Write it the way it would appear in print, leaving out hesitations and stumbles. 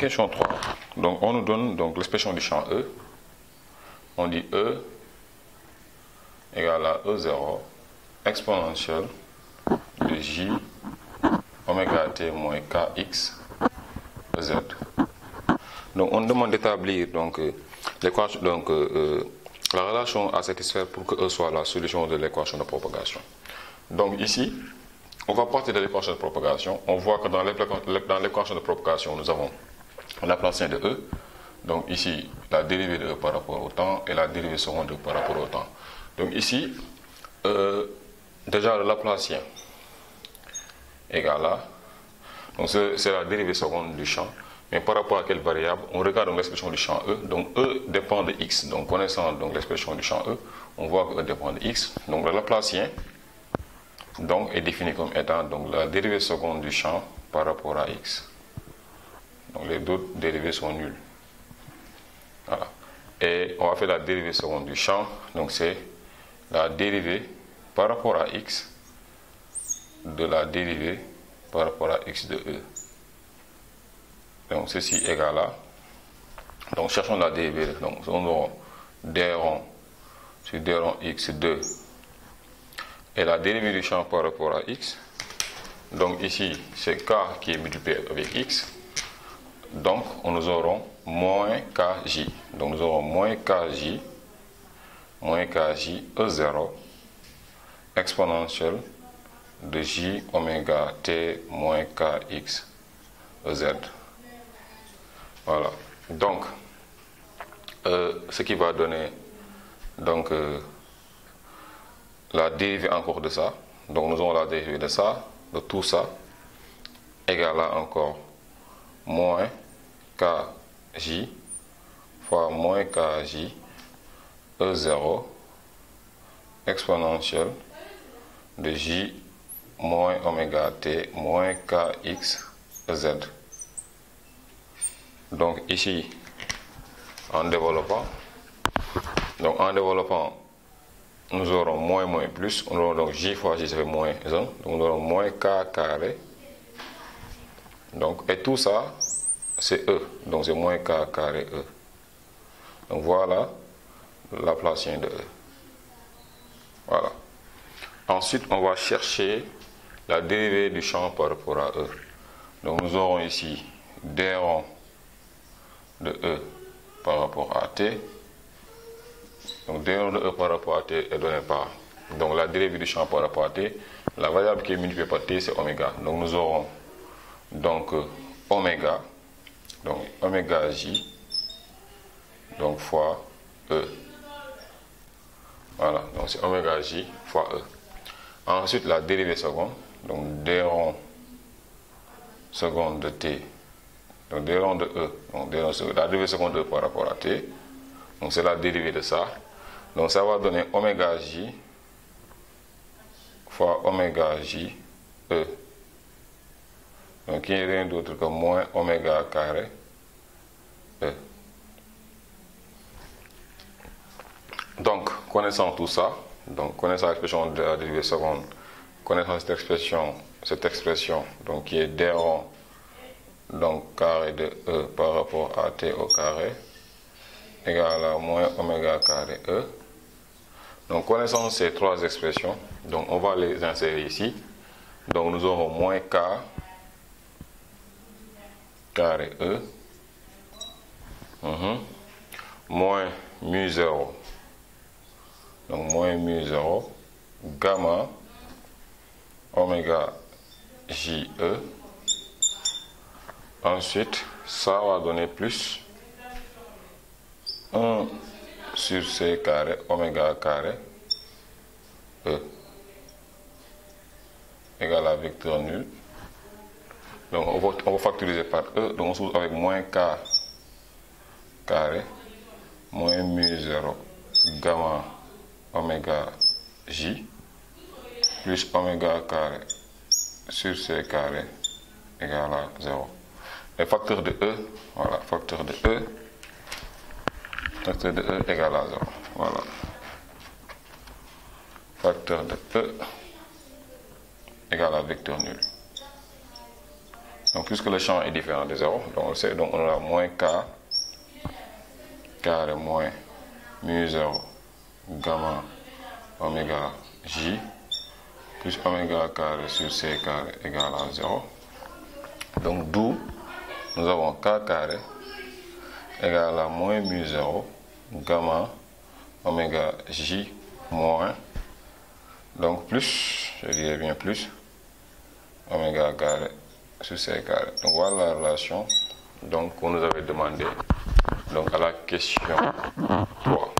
question 3, donc on nous donne donc l'expression du champ E. On dit E égale à E0 exponentielle de J oméga t moins kx z. Donc on demande d'établir donc l'équation, donc la relation à satisfaire pour que E soit la solution de l'équation de propagation. Donc ici, on va partir de l'équation de propagation. On voit que dans l'équation de propagation, nous avons le Laplacien de E. Donc ici, la dérivée de E par rapport au temps et la dérivée seconde de E par rapport au temps. Donc ici, déjà le Laplacien égale à, donc c'est la dérivée seconde du champ. Mais par rapport à quelle variable? On regarde l'expression du champ E. Donc E dépend de x. Donc connaissant donc l'expression du champ E, on voit que E dépend de x. Donc le Laplacien donc, est défini comme étant donc, la dérivée seconde du champ par rapport à x. Donc les deux dérivées sont nulles. Voilà. Et on va faire la dérivée seconde du champ. Donc c'est la dérivée par rapport à x de la dérivée par rapport à x de E. Donc ceci égale à, donc cherchons la dérivée, donc on aura d rond sur d rond x 2 et la dérivée du champ par rapport à x. Donc ici c'est k qui est multiplié avec x, donc nous aurons moins kj, donc nous aurons moins kj E0 exponentielle de j oméga t moins kx Ez. Voilà, donc ce qui va donner donc la dérivée encore de ça. Donc nous aurons la dérivée de ça, de tout ça, égale à encore moins kj fois moins kj E0 exponentielle de j moins oméga t moins kx Ez. Donc ici, en développant, nous aurons moins plus, on aura donc j fois j, ça fait moins 1, donc nous aurons moins k carré. Donc, et tout ça, c'est E, donc c'est moins k carré E. Donc voilà le Laplacien de E. Voilà. Ensuite, on va chercher la dérivée du champ par rapport à E. Donc nous aurons ici d rond de E par rapport à t. Donc d rond de E par rapport à t est donné par donc la dérivée du champ par rapport à t. La variable qui est multipliée par t, c'est oméga. Donc nous aurons donc oméga, donc oméga j, donc fois E. Voilà, donc c'est oméga j fois E. Ensuite la dérivée seconde, donc d rond seconde de t. Donc d rond de E, donc la dérivée seconde de E par rapport à t, donc c'est la dérivée de ça. Donc ça va donner oméga j fois oméga j E. Donc qui n'est rien d'autre que moins oméga carré E. Donc connaissant tout ça, donc connaissant l'expression de la dérivée seconde, connaissant cette expression donc qui est d rond donc carré de E par rapport à t au carré égale à moins oméga carré E. Donc connaissant ces trois expressions, donc on va les insérer ici. Donc nous aurons moins k carré E moins mu 0, donc moins mu 0 gamma oméga j E. Ensuite, ça va donner plus 1 sur c carré oméga carré E égale à vecteur nul. Donc on va factoriser par E, donc on se retrouve avec moins k carré moins mu 0 gamma oméga j plus oméga carré sur c carré égale à 0. Et facteur de E, voilà, facteur de E égale à 0. Voilà. Facteur de E égale à vecteur nul. Donc puisque le champ est différent de 0, donc on le sait, donc on aura moins k carré moins mu 0 gamma oméga j plus oméga carré sur c carré égale à 0. Donc d'où nous avons k carré égale à moins mu 0 gamma oméga j moins, donc plus, je dirais bien plus, oméga carré sur c carré. Donc voilà la relation donc qu'on nous avait demandé donc à la question 3.